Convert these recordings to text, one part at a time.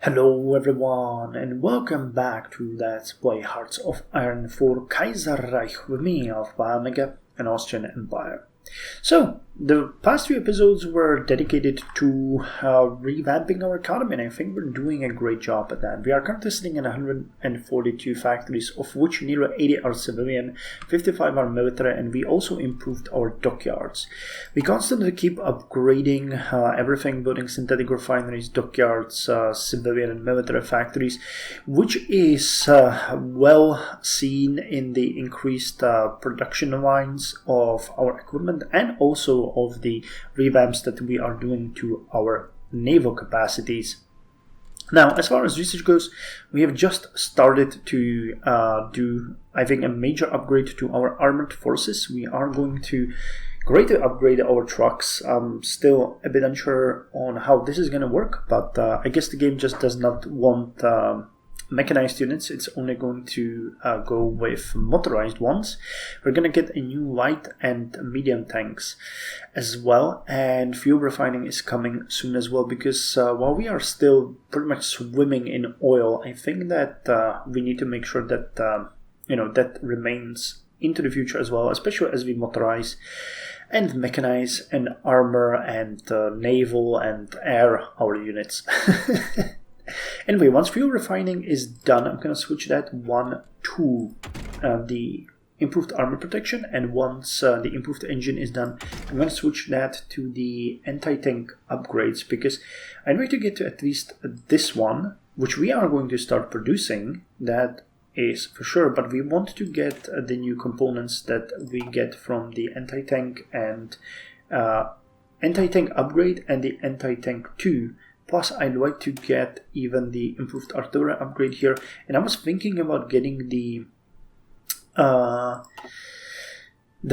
Hello everyone and welcome back to Let's Play Hearts of Iron for Kaiserreich with me of Biomega and Austrian Empire. So, the past few episodes were dedicated to revamping our economy, and I think we're doing a great job at that. We are currently sitting in 142 factories, of which nearly 80 are civilian, 55 are military, and we also improved our dockyards. We constantly keep upgrading everything, building synthetic refineries, dockyards, civilian and military factories, which is well seen in the increased production lines of our equipment and also of the revamps that we are doing to our naval capacities. Now, as far as research goes, we have just started to do, I think, a major upgrade to our armored forces. We are going to greatly upgrade our trucks. I'm still a bit unsure on how this is going to work, but I guess the game just does not want mechanized units. It's only going to go with motorized ones. We're going to get a new light and medium tanks as well, and fuel refining is coming soon as well, because while we are still pretty much swimming in oil, I think that we need to make sure that that remains into the future as well, especially as we motorize and mechanize and armor and naval and air our units. Anyway, once fuel refining is done, I'm going to switch that one to the improved armor protection, and once the improved engine is done, I'm going to switch that to the anti-tank upgrades, because I'd like to get to at least this one, which we are going to start producing, that is for sure, but we want to get the new components that we get from the anti-tank and anti-tank upgrade and the anti-tank 2. Plus, I'd like to get even the improved artillery upgrade here. And I was thinking about getting the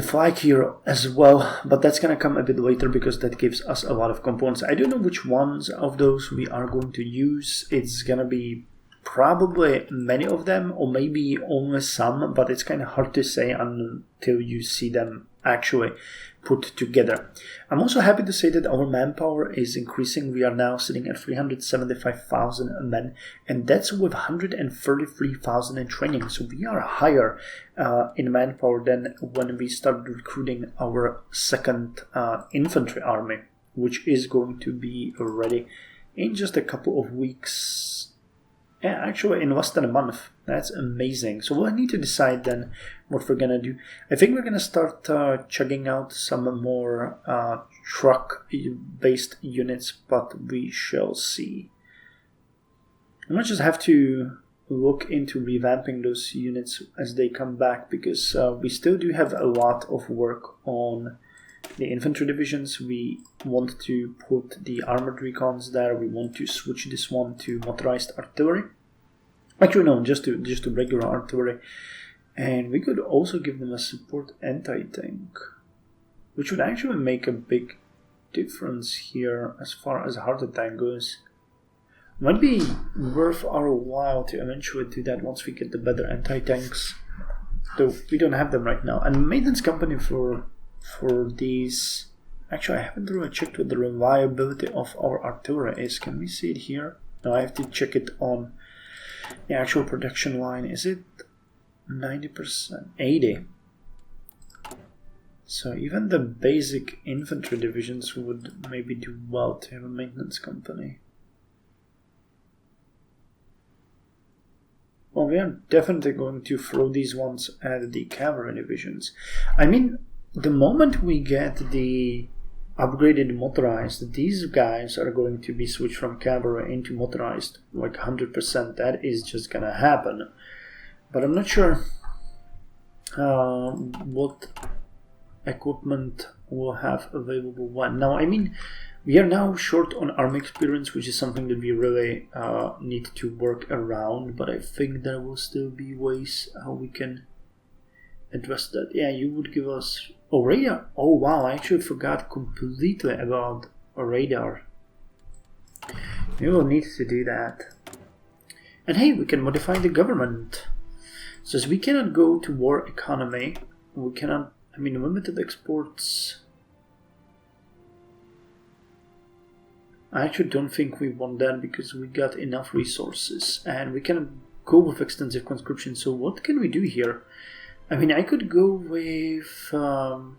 flag here as well, but that's going to come a bit later because that gives us a lot of components. I don't know which ones of those we are going to use. It's going to be probably many of them, or maybe only some, but it's kind of hard to say until you see them actually put together. I'm also happy to say that our manpower is increasing. We are now sitting at 375,000 men, and that's with 133,000 in training. So we are higher in manpower than when we started recruiting our second infantry army, which is going to be ready in just a couple of weeks. Yeah, actually in less than a month. That's amazing. So we'll need to decide then what we're going to do. I think we're going to start chugging out some more truck-based units, but we shall see. I might just have to look into revamping those units as they come back, because we still do have a lot of work on the infantry divisions. We want to put the armored recons there. We want to switch this one to motorized artillery. Actually, no, just to regular artillery. And we could also give them a support anti-tank, which would actually make a big difference here as far as heart attack goes. Might be worth our while to eventually do that once we get the better anti-tanks, though we don't have them right now. And maintenance company for these, actually I haven't really checked what the reliability of our artillery is. Can we see it here? No, I have to check it on the actual production line. Is it 90%? 80. So even the basic infantry divisions would maybe do well to have a maintenance company. Well, we are definitely going to throw these ones at the cavalry divisions. I mean, the moment we get the upgraded motorized, these guys are going to be switched from cavalry into motorized, like 100%. That is just gonna happen. But I'm not sure what equipment we'll have available when. Now, I mean, we are now short on army experience, which is something that we really need to work around, but I think there will still be ways how we can address that. Yeah, you would give us radar. Oh wow, I actually forgot completely about a radar. We will need to do that. And hey, we can modify the government. Says we cannot go to war economy. We cannot, I mean, limited exports. I actually don't think we want that because we got enough resources and we can go with extensive conscription. So what can we do here? I mean, I could go with an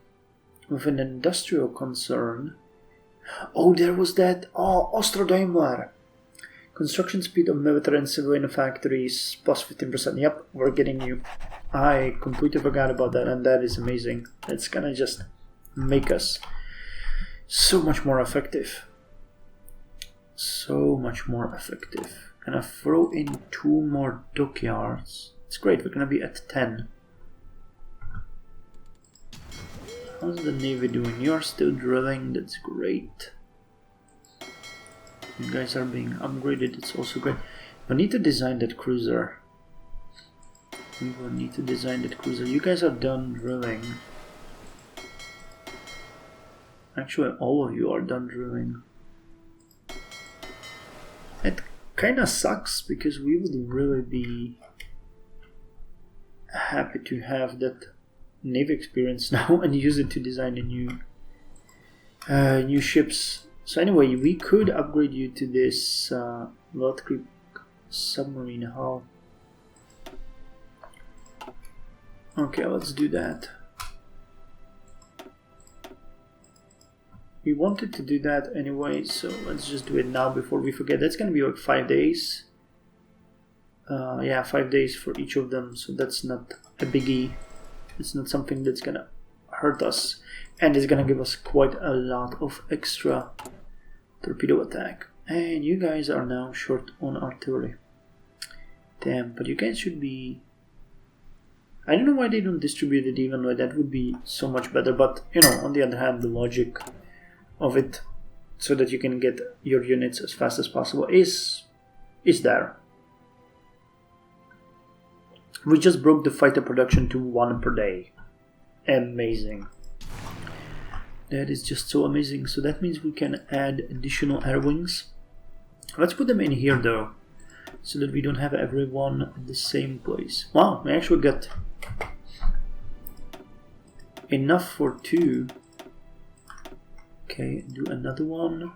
industrial concern. Oh, there was that. Oh, Austro-Daimler. Construction speed of military and civilian factories plus 15%. Yep, we're getting you. I completely forgot about that, and that is amazing. It's gonna just make us so much more effective. So much more effective. Gonna throw in 2 more dockyards. It's great, we're gonna be at 10. How's the Navy doing? You're still drilling, that's great. You guys are being upgraded, it's also great. We need to design that cruiser. We will need to design that cruiser. You guys are done drilling. Actually, all of you are done drilling. It kinda sucks because we would really be happy to have that Navy experience now and use it to design a new ships. So anyway, we could upgrade you to this Weltkrieg submarine hull. Okay, let's do that. We wanted to do that anyway, so let's just do it now before we forget. That's gonna be like 5 days. Yeah, 5 days for each of them, so that's not a biggie. It's not something that's gonna hurt us, and it's gonna give us quite a lot of extra torpedo attack. And you guys are now short on artillery. Damn, but you guys should be... I don't know why they don't distribute it evenly. That would be so much better, but you know, on the other hand, the logic of it so that you can get your units as fast as possible is there. We just broke the fighter production to 1 per day. Amazing. That is just so amazing. So that means we can add additional air wings. Let's put them in here though, so that we don't have everyone at the same place. Wow, we actually got enough for 2. Okay, do another one.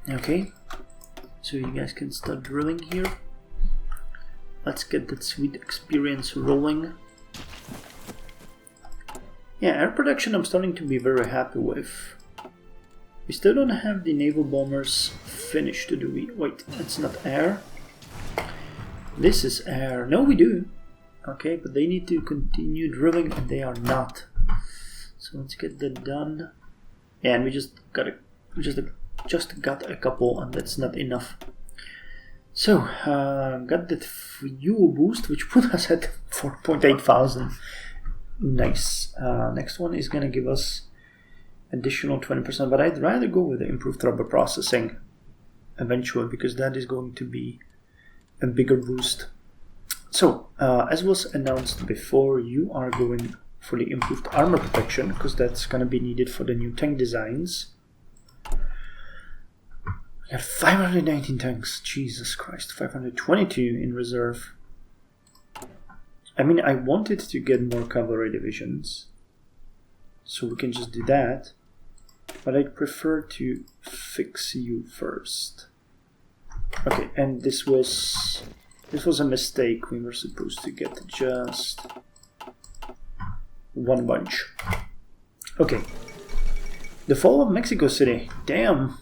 Okay, so you guys can start drilling here. Let's get that sweet experience rolling. Yeah, air production I'm starting to be very happy with. We still don't have the naval bombers finished, do we? Wait, that's not air. This is air. No, we do. Okay, but they need to continue drilling and they are not. So let's get that done. Yeah, and we just got a couple, and that's not enough. So got that fuel boost, which put us at 4.8 thousand. Nice. Next one is gonna give us additional 20%, but I'd rather go with the improved rubber processing eventually, because that is going to be a bigger boost. So, as was announced before, you are going for the improved armor protection, because that's going to be needed for the new tank designs. We got 519 tanks, Jesus Christ, 522 in reserve. I mean, I wanted to get more cavalry divisions, so we can just do that, but I'd prefer to fix you first. Okay, and this was a mistake. We were supposed to get just 1 bunch. Okay. The fall of Mexico City. Damn.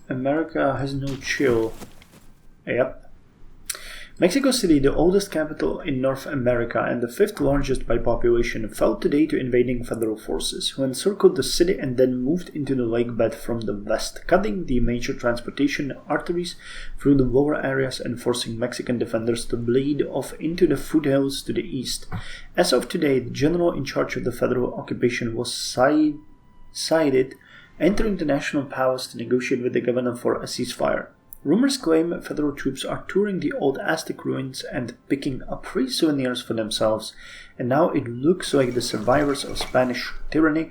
America has no chill. Yep. Mexico City, the oldest capital in North America and the 5th largest by population, fell today to invading federal forces, who encircled the city and then moved into the lake bed from the west, cutting the major transportation arteries through the lower areas and forcing Mexican defenders to bleed off into the foothills to the east. As of today, the general in charge of the federal occupation was cited entering the National Palace to negotiate with the governor for a ceasefire. Rumors claim federal troops are touring the old Aztec ruins and picking up free souvenirs for themselves, and now it looks like the survivors of Spanish tyranny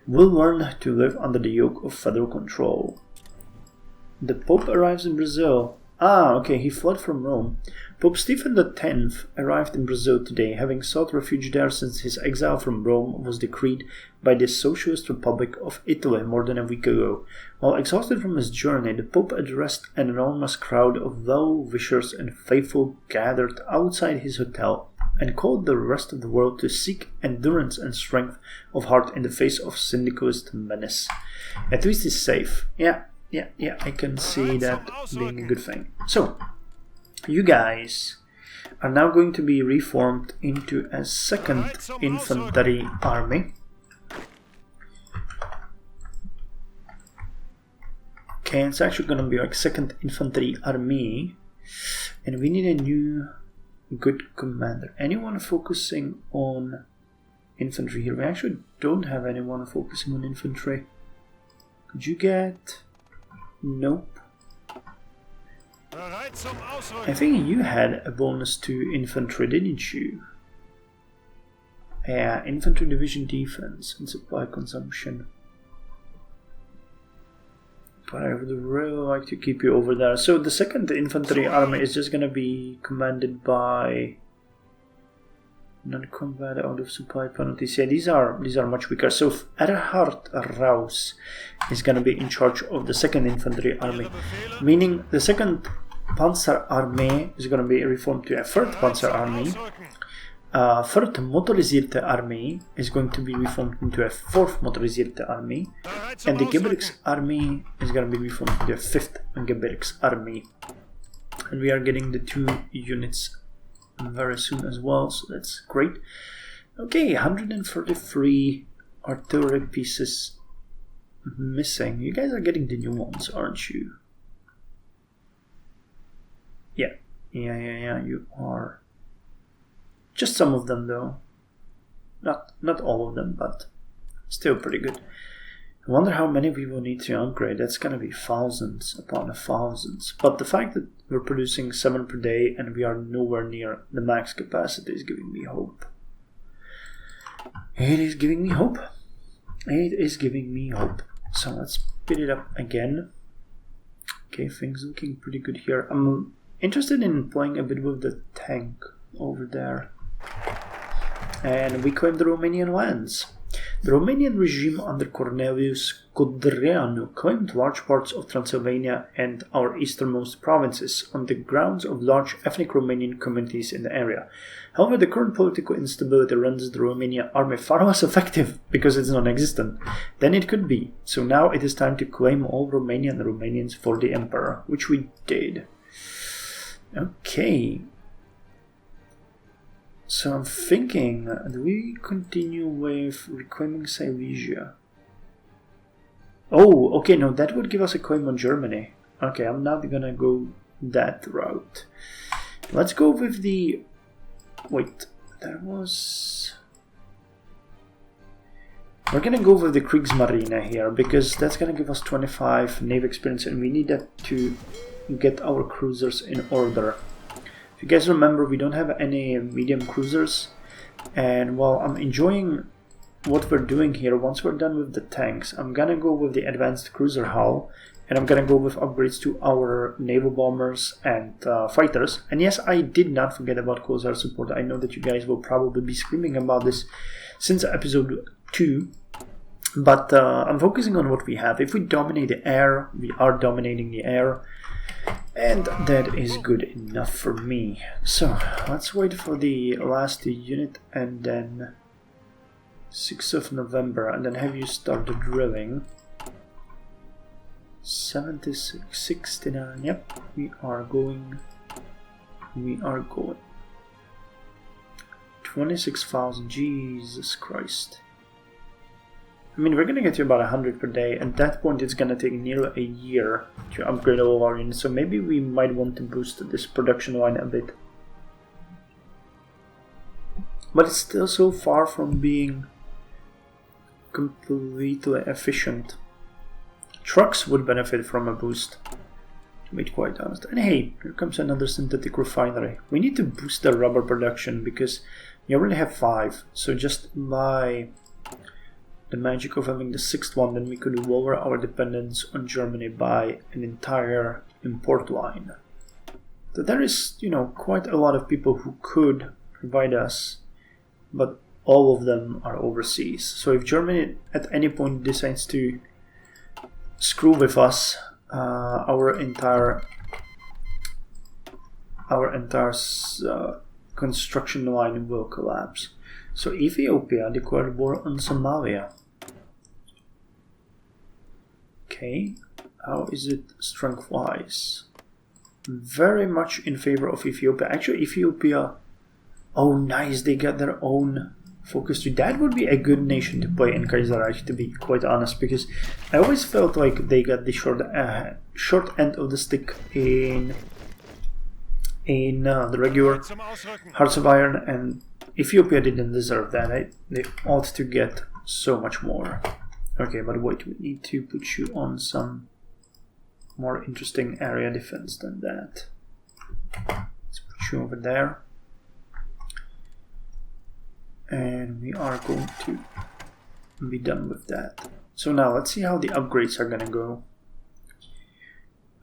will learn to live under the yoke of federal control. The Pope arrives in Brazil. Ah, okay, he fled from Rome. Pope Stephen X arrived in Brazil today, having sought refuge there since his exile from Rome was decreed by the Socialist Republic of Italy more than a week ago. While exhausted from his journey, the Pope addressed an enormous crowd of well-wishers and faithful gathered outside his hotel and called the rest of the world to seek endurance and strength of heart in the face of syndicalist menace. At least he's safe. Yeah, I can see that being a good thing. So, you guys are now going to be reformed into a 2nd Infantry Army. Okay, it's actually going to be like 2nd Infantry Army. And we need a new good commander. Anyone focusing on infantry here? We actually don't have anyone focusing on infantry. Could you get... Nope. I think you had a bonus to infantry, didn't you? Yeah, infantry division defense and supply consumption. But I would really like to keep you over there. So the 2nd Infantry Army is just gonna be commanded by non-combat out of supply penalties. Yeah, these are much weaker. So Erhard Raus is gonna be in charge of the 2nd Infantry Army, meaning the 2nd Panzer Army is gonna be reformed to a 3rd Panzer Army. 3rd Motorisierte Army is going to be reformed into a 4th Motorisierte Army, and the Gebirgs Army is going to be reformed into a 5th Gebirgs Army. And we are getting the 2 units very soon as well, so that's great. Okay, 133 artillery pieces missing. You guys are getting the new ones, aren't you? Yeah, you are. Just some of them though. Not all of them, but still pretty good. I wonder how many we will need to upgrade. That's gonna be thousands upon thousands. But the fact that we're producing 7 per day and we are nowhere near the max capacity is giving me hope. It is giving me hope. It is giving me hope. So let's speed it up again. Okay, things looking pretty good here. I'm interested in playing a bit with the tank over there. And we claim the Romanian lands. The Romanian regime under Cornelius Codreanu claimed large parts of Transylvania and our easternmost provinces on the grounds of large ethnic Romanian communities in the area. However, the current political instability renders the Romanian army far less effective because it's non-existent than it could be. So now it is time to claim all Romanian Romanians for the Emperor, which we did. Okay. So I'm thinking, do we continue with reclaiming Silesia? Oh, okay, no, that would give us a claim on Germany. Okay, I'm not gonna go that route. Let's go with the... Wait, that was... We're gonna go with the Kriegsmarine here, because that's gonna give us 25 Navy experience, and we need that to get our cruisers in order. If you guys remember, we don't have any medium cruisers, and while I'm enjoying what we're doing here, once we're done with the tanks, I'm gonna go with the advanced cruiser hull, and I'm gonna go with upgrades to our naval bombers and fighters. And yes, I did not forget about close air support. I know that you guys will probably be screaming about this since episode 2, but I'm focusing on what we have. If we dominate the air, we are dominating the air. And that is good enough for me. So let's wait for the last unit and then 6th of November and then have you start the drilling. 76, 69, yep, we are going. 26,000, Jesus Christ. I mean, we're gonna get to about 100 per day. At that point, it's gonna take nearly a year to upgrade all our units, so maybe we might want to boost this production line a bit. But it's still so far from being completely efficient. Trucks would benefit from a boost, to be quite honest. And hey, here comes another synthetic refinery. We need to boost the rubber production because we already have 5, so just by the magic of having the 6th one, then we could lower our dependence on Germany by an entire import line. So there is, you know, quite a lot of people who could provide us, but all of them are overseas. So if Germany at any point decides to screw with us, our entire construction line will collapse. So Ethiopia declared war on Somalia. Okay, how is it strength-wise? Very much in favor of Ethiopia. Actually, Ethiopia, oh nice, they got their own focus tree. That would be a good nation to play in Kaiserreich, to be quite honest, because I always felt like they got the short end of the stick in the regular Hearts of Iron, and Ethiopia didn't deserve that. They ought to get so much more. Okay, but wait, we need to put you on some more interesting area defense than that. Let's put you over there. And we are going to be done with that. So now let's see how the upgrades are gonna go.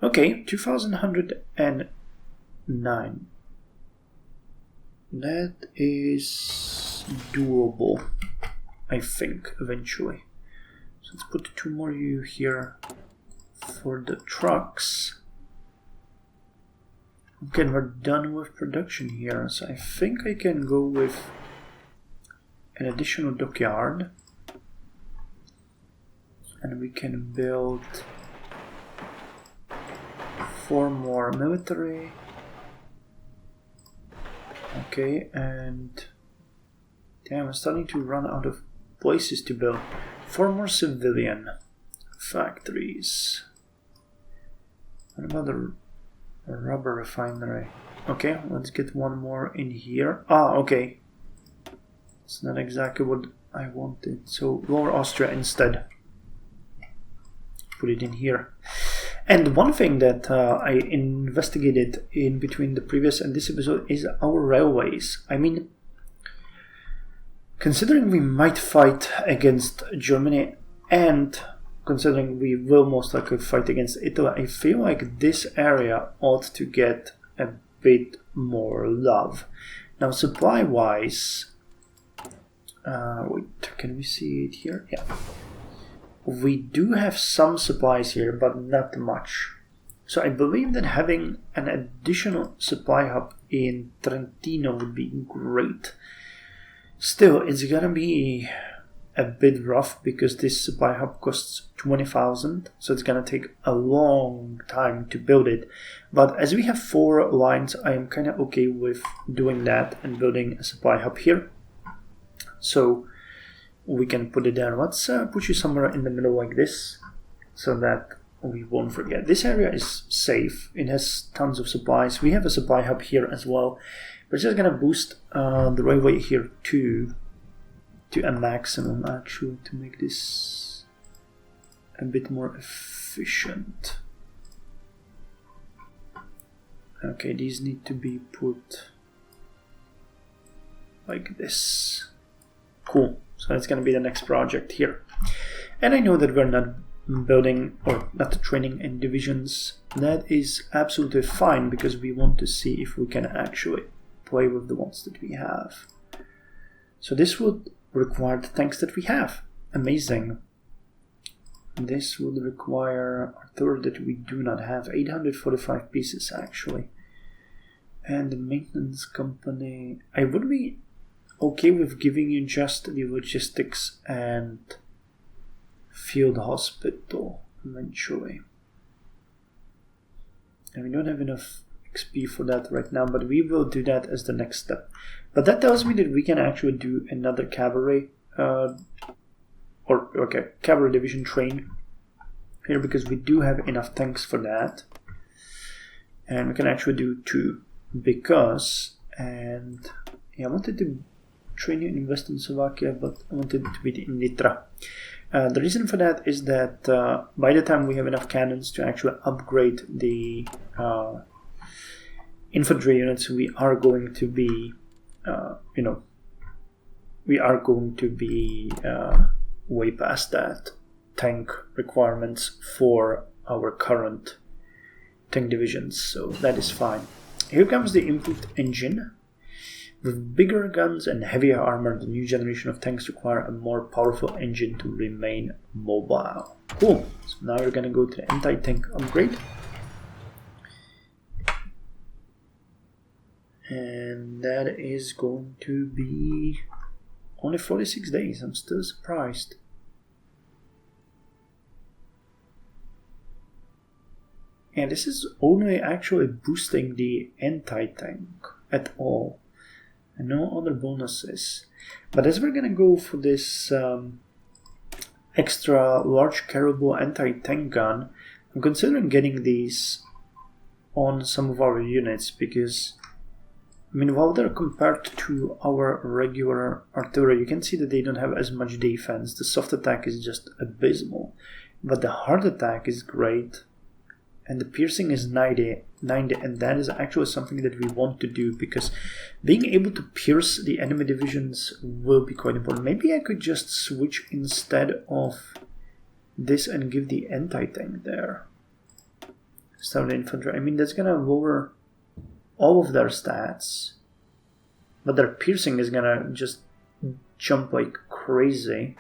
Okay, 2109. That is doable, I think, eventually. So let's put 2 more U here for the trucks. Okay, we're done with production here, so I think I can go with an additional dockyard, and we can build 4 more military. Okay, and damn, I'm starting to run out of places to build. 4 more civilian factories. What about the rubber refinery? Okay, let's get 1 more in here. Ah, okay. It's not exactly what I wanted. So Lower Austria instead. Put it in here. And one thing that I investigated in between the previous and this episode is our railways. I mean, considering we might fight against Germany and considering we will most likely fight against Italy, I feel like this area ought to get a bit more love. Now, supply-wise, wait, can we see it here? Yeah. We do have some supplies here, but not much. So I believe that having an additional supply hub in Trentino would be great. Still, it's gonna be a bit rough because this supply hub costs 20,000, so it's gonna take a long time to build it. But as we have 4 lines, I am kind of okay with doing that and building a supply hub here. So we can put it there. Let's put you somewhere in the middle like this, so that we won't forget. This area is safe. It has tons of supplies. We have a supply hub here as well. We're just gonna boost the railway here to a maximum, actually, to make this a bit more efficient. Okay, these need to be put like this. Cool. So that's going to be the next project here. And I know that we're not building or not training in divisions. That is absolutely fine because we want to see if we can actually play with the ones that we have. So this would require the tanks that we have. Amazing. This would require artillery that we do not have. 845 pieces actually. And the maintenance company, I would be okay with giving you just the logistics and field hospital eventually. And we don't have enough XP for that right now, but we will do that as the next step. But that tells me that we can actually do another cavalry cavalry division train here, because we do have enough tanks for that. And we can actually do 2 because, and yeah, I wanted to train you in Western Slovakia, but I wanted it to be in Nitra. The reason for that is that by the time we have enough cannons to actually upgrade the infantry units, we are going to be, way past that tank requirements for our current tank divisions, so that is fine. Here comes the improved engine. With bigger guns and heavier armor, the new generation of tanks require a more powerful engine to remain mobile. Cool. So now we're gonna go to the anti-tank upgrade. And that is going to be only 46 days. I'm still surprised. And this is only actually boosting the anti-tank at all. And no other bonuses. But as we're gonna go for this extra large carryable anti-tank gun, I'm considering getting these on some of our units because, I mean, while they're compared to our regular artillery, you can see that they don't have as much defense. The soft attack is just abysmal, but the hard attack is great. And the piercing is 90, and that is actually something that we want to do because being able to pierce the enemy divisions will be quite important. Maybe I could just switch instead of this and give the anti-tank there. Start infantry. I mean, that's gonna lower all of their stats, but their piercing is gonna just jump like crazy.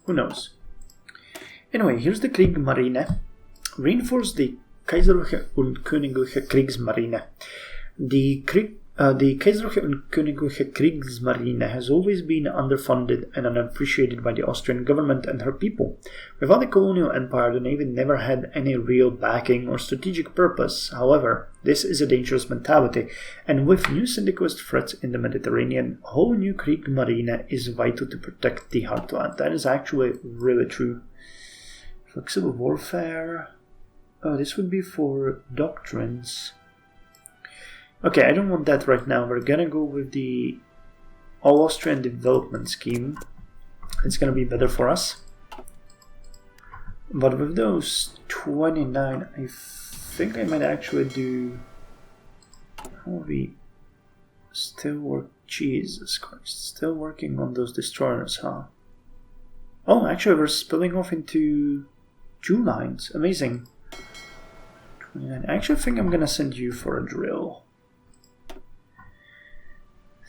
Who knows? Anyway, here's the Kriegsmarine. Reinforce the Kaiserliche und Königliche Kriegsmarine. The Kaiserliche und Königliche Kriegsmarine has always been underfunded and unappreciated by the Austrian government and her people. Without the colonial empire, the navy never had any real backing or strategic purpose. However, this is a dangerous mentality, and with new syndicalist threats in the Mediterranean, a whole new Kriegsmarine is vital to protect the heartland. That is actually really true. Flexible warfare. Oh, this would be for doctrines. Okay, I don't want that right now. We're gonna go with the All-Austrian development scheme. It's gonna be better for us. But with those 29, I think I might actually do... How are we still work? Jesus Christ, still working on those destroyers, huh? Oh, actually we're spilling off into 2 lines. Amazing. 29. I actually think I'm gonna send you for a drill.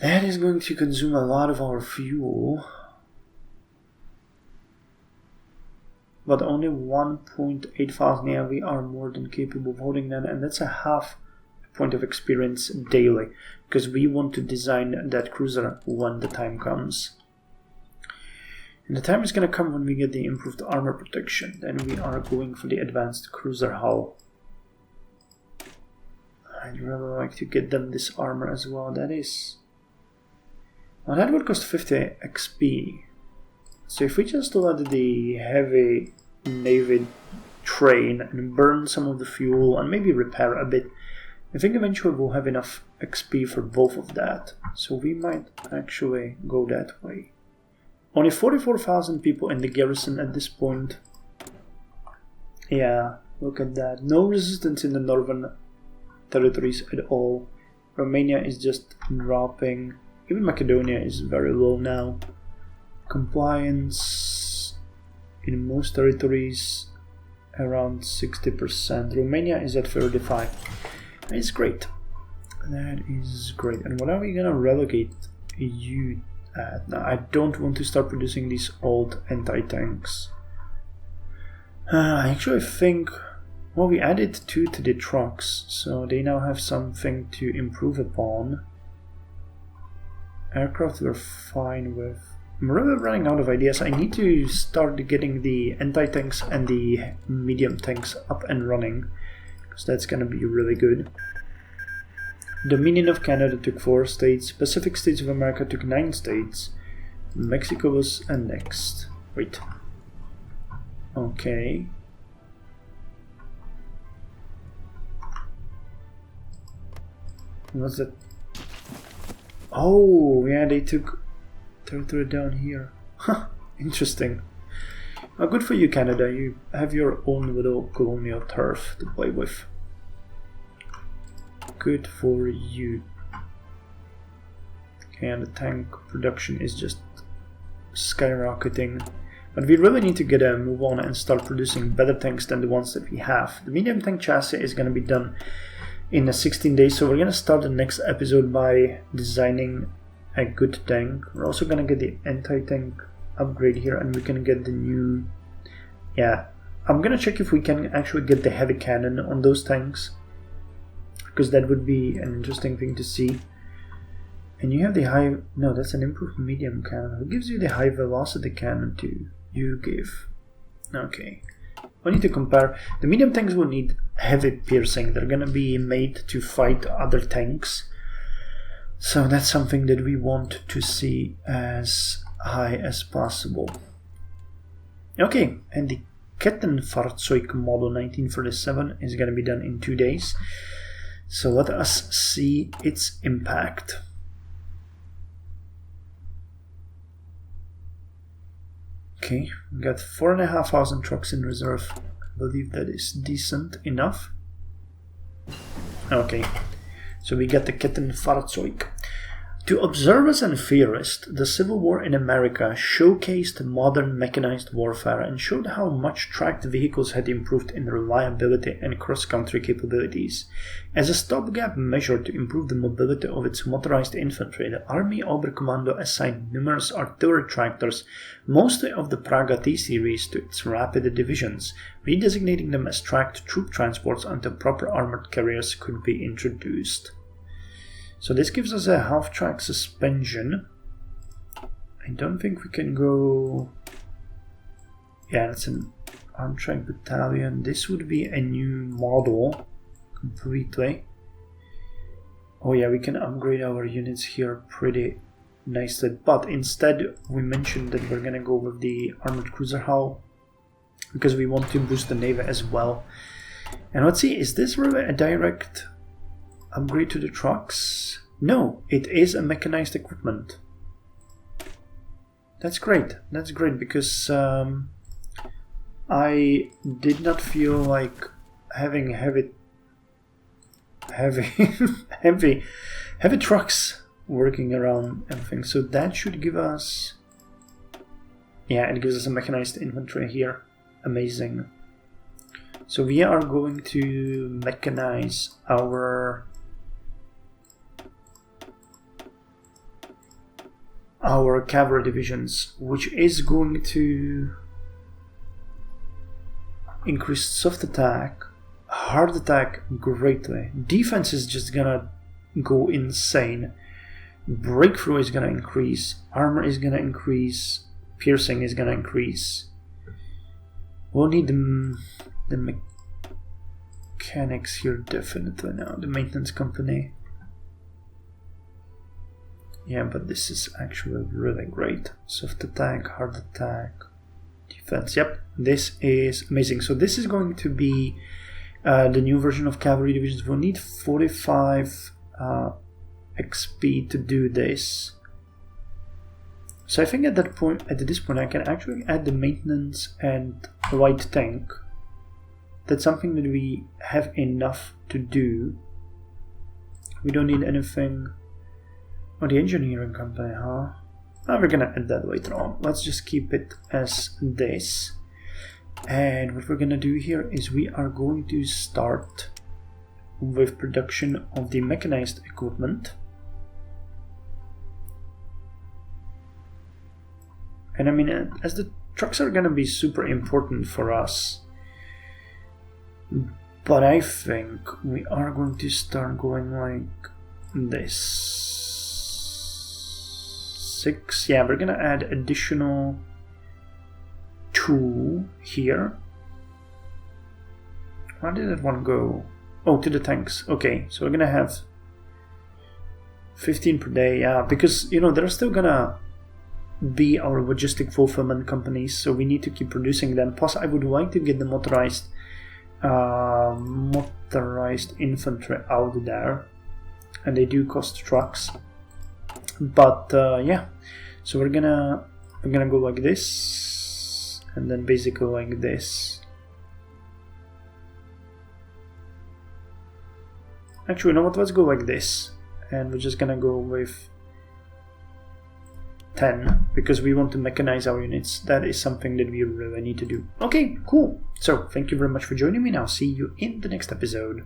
That is going to consume a lot of our fuel. But only 1.8 thousand. Yeah, we are more than capable of holding that, and that's a half point of experience daily, because we want to design that cruiser when the time comes. And the time is going to come when we get the improved armor protection. Then we are going for the advanced cruiser hull. I'd really like to get them this armor as well. That is... Well, that would cost 50 XP. So if we just let the heavy navy train and burn some of the fuel and maybe repair a bit, I think eventually we'll have enough XP for both of that. So we might actually go that way. Only 44,000 people in the garrison at this point. Yeah, look at that. No resistance in the northern territories at all. Romania is just dropping. Even Macedonia is very low now. Compliance in most territories around 60%. Romania is at 35%. It's great. That is great. And what are we gonna relegate you at? Now, I don't want to start producing these old anti-tanks. I actually think... Well, we added 2 to the trucks, so they now have something to improve upon. Aircraft we're fine with. I'm really running out of ideas. I need to start getting the anti-tanks and the medium tanks up and running, because that's gonna be really good. Dominion of Canada took 4 states. Pacific States of America took 9 states. Mexico was annexed. Wait. Okay. What's that? Oh, yeah, they took territory down here. Huh, interesting. Well, good for you, Canada. You have your own little colonial turf to play with. Good for you. Okay, and the tank production is just skyrocketing. But we really need to get a move on and start producing better tanks than the ones that we have. The medium tank chassis is going to be done in 16 days, so we're going to start the next episode by designing a good tank. We're also going to get the anti-tank upgrade here, and we can get the new... Yeah, I'm going to check if we can actually get the heavy cannon on those tanks, because that would be an interesting thing to see. And you have the high... No, that's an improved medium cannon. Who gives you the high velocity cannon too? You give... Okay. We need to compare. The medium tanks will need heavy piercing. They're gonna be made to fight other tanks. So that's something that we want to see as high as possible. Okay, and the Kettenfahrzeug model 1937 is gonna be done in 2 days. So let us see its impact. Okay, we got 4,500 trucks in reserve. I believe that is decent enough. Okay, so we got the Kettenfahrzeug. To observers and theorists, the Civil War in America showcased modern mechanized warfare and showed how much tracked vehicles had improved in reliability and cross-country capabilities. As a stopgap measure to improve the mobility of its motorized infantry, the Army Oberkommando assigned numerous artillery tractors, mostly of the Praga T series, to its rapid divisions, redesignating them as tracked troop transports until proper armored carriers could be introduced. So this gives us a half-track suspension. I don't think we can go... Yeah, that's an arm-track battalion. This would be a new model completely. Oh yeah, we can upgrade our units here pretty nicely. But instead, we mentioned that we're gonna go with the armored cruiser hull, because we want to boost the Navy as well. And let's see, is this really a direct upgrade to the trucks? No, it is a mechanized equipment. That's great. That's great, because I did not feel like having heavy trucks working around everything. So that should give us... Yeah, it gives us a mechanized infantry here. Amazing. So we are going to mechanize our cavalry divisions, which is going to increase soft attack, hard attack greatly. Defense is just gonna go insane. Breakthrough is gonna increase, armor is gonna increase, piercing is gonna increase. We'll need the mechanics here definitely now, the maintenance company. Yeah, but this is actually really great. Soft attack, hard attack, defense. Yep, this is amazing. So this is going to be the new version of cavalry divisions. We'll need 45 XP to do this. So I think at this point, I can actually add the maintenance and light tank. That's something that we have enough to do. We don't need anything. Oh, the engineering company, huh? Oh, we're gonna add that later on. Let's just keep it as this. And what we're gonna do here is we are going to start with production of the mechanized equipment. And I mean, as the trucks are gonna be super important for us, but I think we are going to start going like this. 6. Yeah, we're gonna add additional 2 here. Where did that one go? Oh, to the tanks. Okay, so we're gonna have 15 per day. Yeah, because you know they're still gonna be our logistic fulfillment companies, so we need to keep producing them. Plus, I would like to get the motorized infantry out there, and they do cost trucks. But yeah, so we're gonna go like this, and then basically like this. Actually, you know what? Let's go like this, and we're just gonna go with 10 because we want to mechanize our units. That is something that we really need to do. Okay, cool. So thank you very much for joining me, and I'll see you in the next episode.